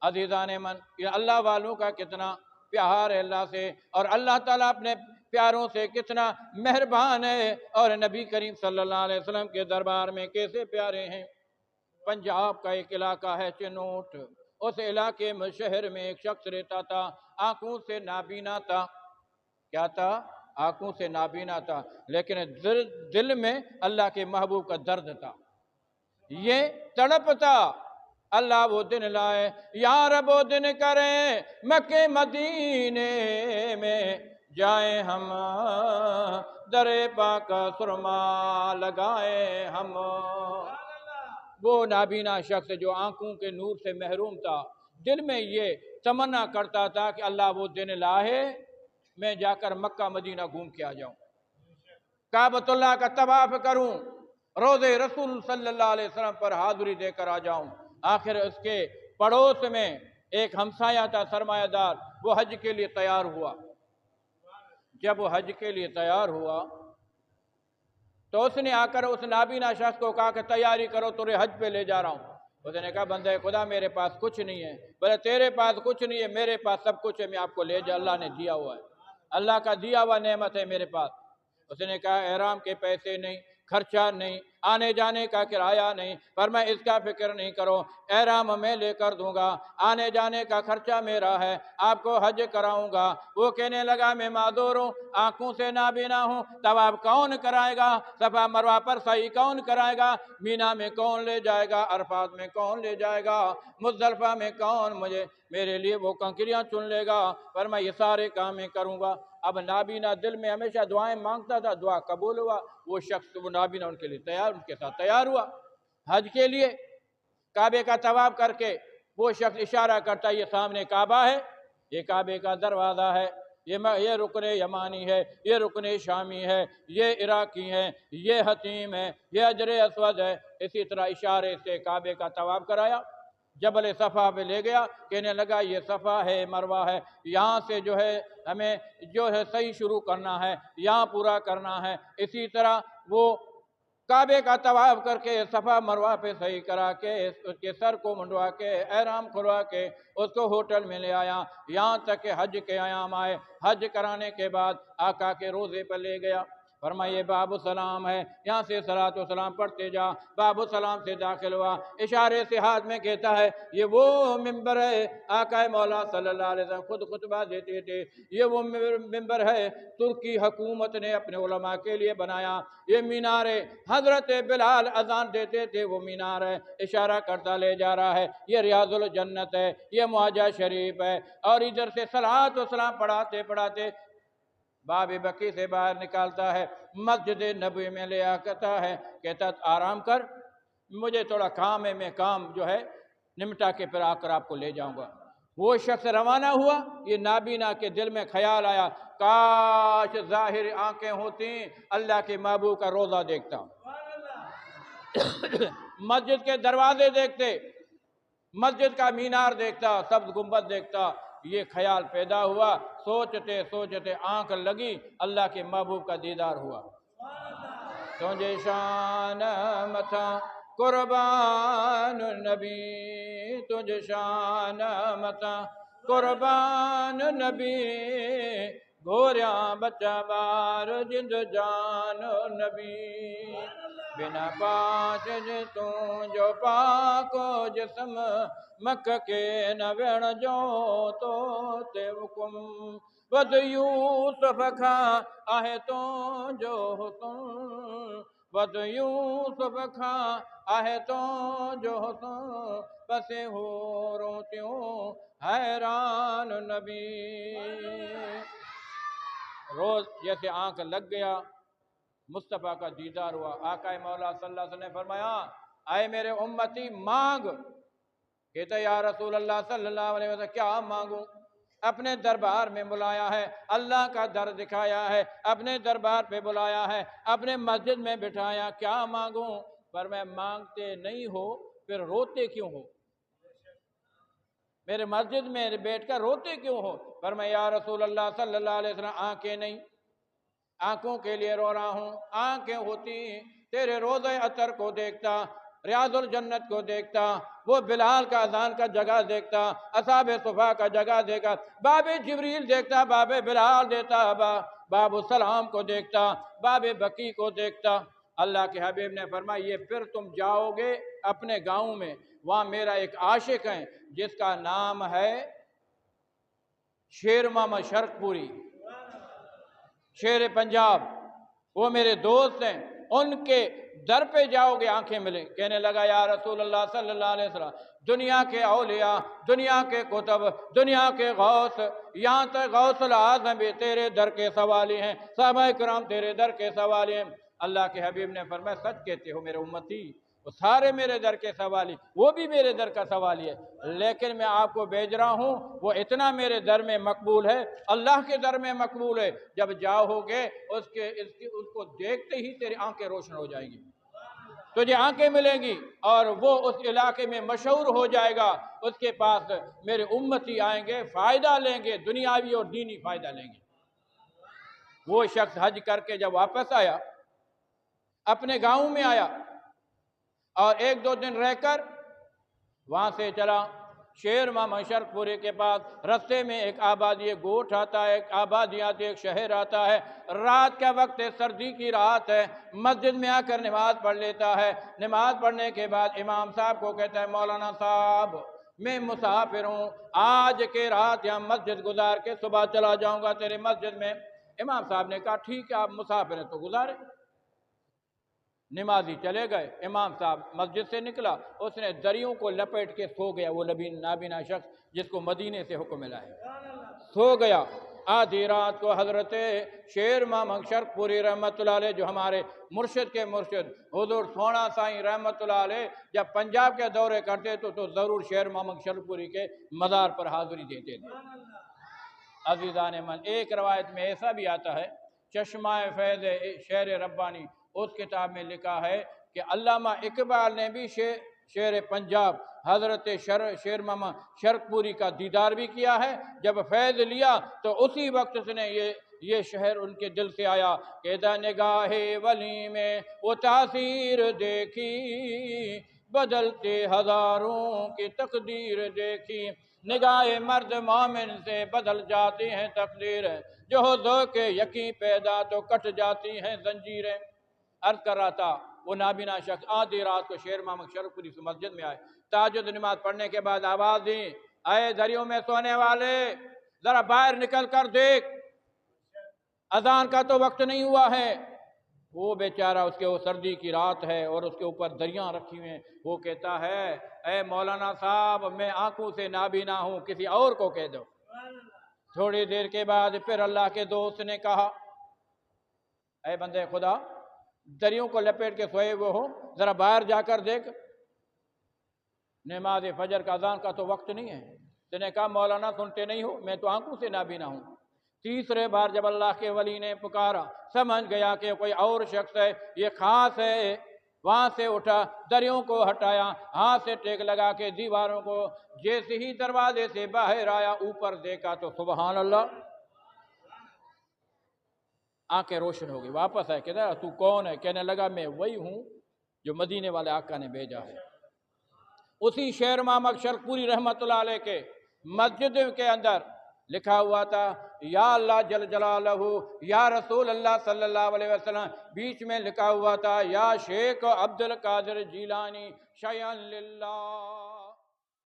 عزیزان من، یہ اللہ والوں کا کتنا پیار ہے اللہ سے، اور اللہ تعالیٰ اپنے پیاروں سے کتنا مہربان ہے، اور نبی کریم صلی اللہ علیہ وسلم کے دربار میں کیسے پیارے ہیں۔ پنجاب کا ایک علاقہ ہے چنوٹ، اس علاقے میں شہر میں ایک شخص رہتا تھا، آنکھوں سے نابینا تھا۔ کیا تھا؟ آنکھوں سے نابینا تھا، لیکن دل میں اللہ کے محبوب کا درد تھا، یہ تڑپ تھا۔ اللہ وہ دن لائے، یا رب وہ دن کریں مکے مدینے میں، جائیں ہم در پاک سرما لگائیں ہم۔ وہ نابینا شخص جو آنکھوں کے نور سے محروم تھا، دل میں یہ تمنا کرتا تھا کہ اللہ وہ دن لائے میں جا کر مکہ مدینہ گھوم کے آ جاؤں، کعبۃ اللہ کا طواف کروں، روضے رسول صلی اللہ علیہ وسلم پر حاضری دے کر آ جاؤں۔ آخر اس کے پڑوس میں ایک ہمسایہ تھا سرمایہ دار، وہ حج کے لیے تیار ہوا۔ جب وہ حج کے لیے تیار ہوا تو اس نے آ کر اس نابینا شخص کو کہا کہ تیاری کرو، تجھے حج پہ لے جا رہا ہوں۔ اس نے کہا بندہ خدا میرے پاس کچھ نہیں ہے۔ بولے تیرے پاس کچھ نہیں ہے، میرے پاس سب کچھ ہے، میں آپ کو لے جا، اللہ نے دیا ہوا ہے، اللہ کا دیا ہوا نعمت ہے میرے پاس۔ اس نے کہا احرام کے پیسے نہیں، خرچہ نہیں، آنے جانے کا کرایہ نہیں، پر میں اس کا فکر نہیں کرو، احرام میں لے کر دوں گا، آنے جانے کا خرچہ میرا ہے، آپ کو حج کراؤں گا۔ وہ کہنے لگا میں معذور ہوں، آنکھوں سے نابینا ہوں، طواف کون کرائے گا، صفا مروہ پر سعی کون کرائے گا، مینا میں کون لے جائے گا، عرفات میں کون لے جائے گا، مزدلفہ میں کون میرے لیے وہ کنکریاں چن لے گا، پر میں یہ سارے کام میں کروں گا۔ اب نابینا دل میں ہمیشہ دعائیں مانگتا تھا، دعا قبول ہوا، وہ شخص وہ نابینا ان کے لیے تیار، ان کے ساتھ تیار ہوا حج کے لیے۔ کعبے کا طواف کر کے وہ شخص اشارہ کرتا ہے یہ سامنے کعبہ ہے، یہ کعبے کا دروازہ ہے، یہ رکن یمانی ہے، یہ رکن شامی ہے، یہ عراقی ہے، یہ حتیم ہے، یہ حجر اسود ہے۔ اسی طرح اشارے سے کعبے کا طواف کرایا، جبل صفا پہ لے گیا، کہنے لگا یہ صفا ہے مروہ ہے، یہاں سے جو ہے ہمیں جو ہے صحیح شروع کرنا ہے، یہاں پورا کرنا ہے۔ اسی طرح وہ کعبے کا طواف کر کے صفا مروہ پہ صحیح کرا کے اس کے سر کو منڈوا کے احرام کھلوا کے اس کو ہوٹل میں لے آیا، یہاں تک کہ حج کے ایام آئے۔ حج کرانے کے بعد آقا کے روضے پر لے گیا، فرمایا یہ باب السلام ہے، یہاں سے صلاۃ و سلام پڑھتے جا۔ باب السلام سے داخل ہوا، اشارے سے ہاتھ میں کہتا ہے یہ وہ ممبر ہے آقا مولا صلی اللہ علیہ وسلم خود خطبہ دیتے تھے، یہ وہ ممبر ہے ترکی حکومت نے اپنے علماء کے لیے بنایا، یہ مینار ہے حضرت بلال اذان دیتے تھے وہ مینار ہے، اشارہ کرتا لے جا رہا ہے، یہ ریاض الجنت ہے، یہ معاجہ شریف ہے۔ اور ادھر سے صلاۃ و سلام پڑھاتے پڑھاتے باب بقی سے باہر نکالتا ہے، مسجد نبوی میں لے آتا ہے، کہتا آرام کر، مجھے تھوڑا کام ہے، میں کام جو ہے نمٹا کے پھر آ کر آپ کو لے جاؤں گا۔ وہ شخص روانہ ہوا، یہ نابینا کے دل میں خیال آیا کاش ظاہر آنکھیں ہوتی اللہ کے محبوب کا روضہ دیکھتا، مسجد کے دروازے دیکھتے، مسجد کا مینار دیکھتا، سبز گنبد دیکھتا۔ یہ خیال پیدا ہوا، سوچتے سوچتے آنکھ لگی، اللہ کے محبوب کا دیدار ہوا۔ تجھے شان متا قربان نبی، تجھے شان متا قربان نبی، گھوریاں بچہ بار جند جان نبی، بنا پاچ تو جو پاکو جسم مکہ کے نویڑ جو تو تے حکم، ود یوسف کھا آہے تو جو حسن، ود یوسف کھا آہے تو جو حسن، پسے ہو روتیوں حیران نبی۔ روز جیسے آنکھ لگ گیا، مصطفیٰ کا دیدار ہوا، آقا مولا صلی اللہ علیہ وسلم نے فرمایا اے میرے امتی مانگ، کہتا یا رسول اللہ صلی اللہ علیہ وسلم کیا مانگوں؟ اپنے دربار میں بلایا ہے، اللہ کا در دکھایا ہے، اپنے دربار پہ بلایا ہے، اپنے مسجد میں بٹھایا، کیا مانگوں؟ پر میں مانگتے نہیں ہو پھر روتے کیوں ہو؟ میرے مسجد میں بیٹھ کر روتے کیوں ہو؟ پر میں یا رسول اللہ صلی اللہ علیہ وسلم آنکھیں نہیں، آنکھوں کے لیے رو رہا ہوں، آنکھیں ہوتی تیرے روضہ اطہر کو دیکھتا، ریاض الجنت کو دیکھتا، وہ بلال کا اذان کا جگہ دیکھتا، اصحاب صفا کا جگہ دیکھا، باب جبریل دیکھتا، باب بلال دیکھتا، باب السلام کو دیکھتا، باب بقی کو دیکھتا۔ اللہ کے حبیب نے فرمایا یہ پھر تم جاؤ گے اپنے گاؤں میں، وہاں میرا ایک عاشق ہے جس کا نام ہے شیر ماما شرک پوری، شیر پنجاب، وہ میرے دوست ہیں، ان کے در پہ جاؤ گے آنکھیں ملیں۔ کہنے لگا یا رسول اللہ صلی اللہ علیہ وسلم، دنیا کے اولیاء، دنیا کے کتب، دنیا کے غوث، یہاں تک غوث العظم بھی تیرے در کے سوالی ہیں، صحابہ کرام تیرے در کے سوالی ہیں۔ اللہ کے حبیب نے فرمایا سچ کہتے ہو میرے امتی، وہ سارے میرے در کے سوالی، وہ بھی میرے در کا سوالی ہے، لیکن میں آپ کو بھیج رہا ہوں وہ اتنا میرے در میں مقبول ہے، اللہ کے در میں مقبول ہے، جب جاؤ گے اس کو دیکھتے ہی تیری آنکھیں روشن ہو جائیں گی، تجھے آنکھیں ملیں گی، اور وہ اس علاقے میں مشہور ہو جائے گا، اس کے پاس میرے امتی آئیں گے، فائدہ لیں گے، دنیاوی اور دینی فائدہ لیں گے۔ وہ شخص حج کر کے جب واپس آیا، اپنے گاؤں میں آیا، اور ایک دو دن رہ کر وہاں سے چلا شیر ماما شرک پورے کے پاس۔ رستے میں ایک آبادی، ایک گوٹھ آتا ہے، ایک آبادی آتی ہے، ایک شہر آتا ہے، رات کا وقت ہے، سردی کی رات ہے، مسجد میں آ کر نماز پڑھ لیتا ہے۔ نماز پڑھنے کے بعد امام صاحب کو کہتا ہے مولانا صاحب میں مسافر ہوں، آج کے رات یہاں مسجد گزار کے صبح چلا جاؤں گا تیرے مسجد میں۔ امام صاحب نے کہا ٹھیک ہے آپ مسافر ہیں تو گزارے۔ نمازی چلے گئے، امام صاحب مسجد سے نکلا، اس نے دریوں کو لپیٹ کے سو گیا، وہ نابینا شخص جس کو مدینے سے حکم ملا ہے، سو گیا۔ آدھی رات کو حضرت شیر ماما شرک پوری رحمت اللہ علیہ، جو ہمارے مرشد کے مرشد حضور سونا سائیں رحمت اللہ علیہ جب پنجاب کے دورے کرتے تو ضرور شیر ماما شرک پوری کے مزار پر حاضری دیتے تھے۔ عزیزان من، ایک روایت میں ایسا بھی آتا ہے، چشمہ فیض شیر ربانی، اس کتاب میں لکھا ہے کہ علامہ اقبال نے بھی شیر پنجاب حضرت شیر ماما شرک پوری کا دیدار بھی کیا ہے۔ جب فیض لیا تو اسی وقت اس نے یہ شہر ان کے دل سے آیا کہ نگاہ ولی میں وہ تاثیر دیکھی، بدلتے ہزاروں کی تقدیر دیکھی، نگاہ مرد مومن سے بدل جاتی ہیں تقدیر، جو ہو ذوق یقین پیدا تو کٹ جاتی ہیں زنجیریں۔ عرض کر رہا تھا وہ نابینا شخص آدھی رات کو شیر ماما شرک پوری سے مسجد میں آئے، تہجد نماز پڑھنے کے بعد آواز دی اے دریوں میں سونے والے ذرا باہر نکل کر دیکھ، اذان کا تو وقت نہیں ہوا ہے۔ وہ بیچارہ، اس کے وہ سردی کی رات ہے اور اس کے اوپر دریاں رکھی ہوئے ہیں، وہ کہتا ہے اے مولانا صاحب میں آنکھوں سے نابینا ہوں، کسی اور کو کہہ دو۔ تھوڑی دیر کے بعد پھر اللہ کے دوست نے کہا اے بندے خدا، دریوں کو لپیٹ کے سوئے ہوئے ہو، ذرا باہر جا کر دیکھ، نماز فجر کا اذان کا تو وقت نہیں ہے۔ اس نے کہا مولانا سنتے نہیں ہو، میں تو آنکھوں سے نابینا ہوں۔ تیسرے بار جب اللہ کے ولی نے پکارا، سمجھ گیا کہ کوئی اور شخص ہے، یہ خاص ہے، وہاں سے اٹھا، دریوں کو ہٹایا، ہاتھ سے ٹیک لگا کے دیواروں کو، جیسے ہی دروازے سے باہر آیا اوپر دیکھا تو سبحان اللہ، آنکھیں روشن ہو گئی۔ واپس آئے، کہتا تو کون ہے؟ کہنے لگا میں وہی ہوں جو مدینے والے آقا نے بھیجا ہے۔ اسی شیر ماما شرک پوری رحمت اللہ علیہ کے مسجد کے اندر لکھا ہوا تھا یا اللہ جل جلالہ، یا رسول اللہ صلی اللہ علیہ وسلم، بیچ میں لکھا ہوا تھا یا شیخ عبد القادر جیلانی شیئا للہ۔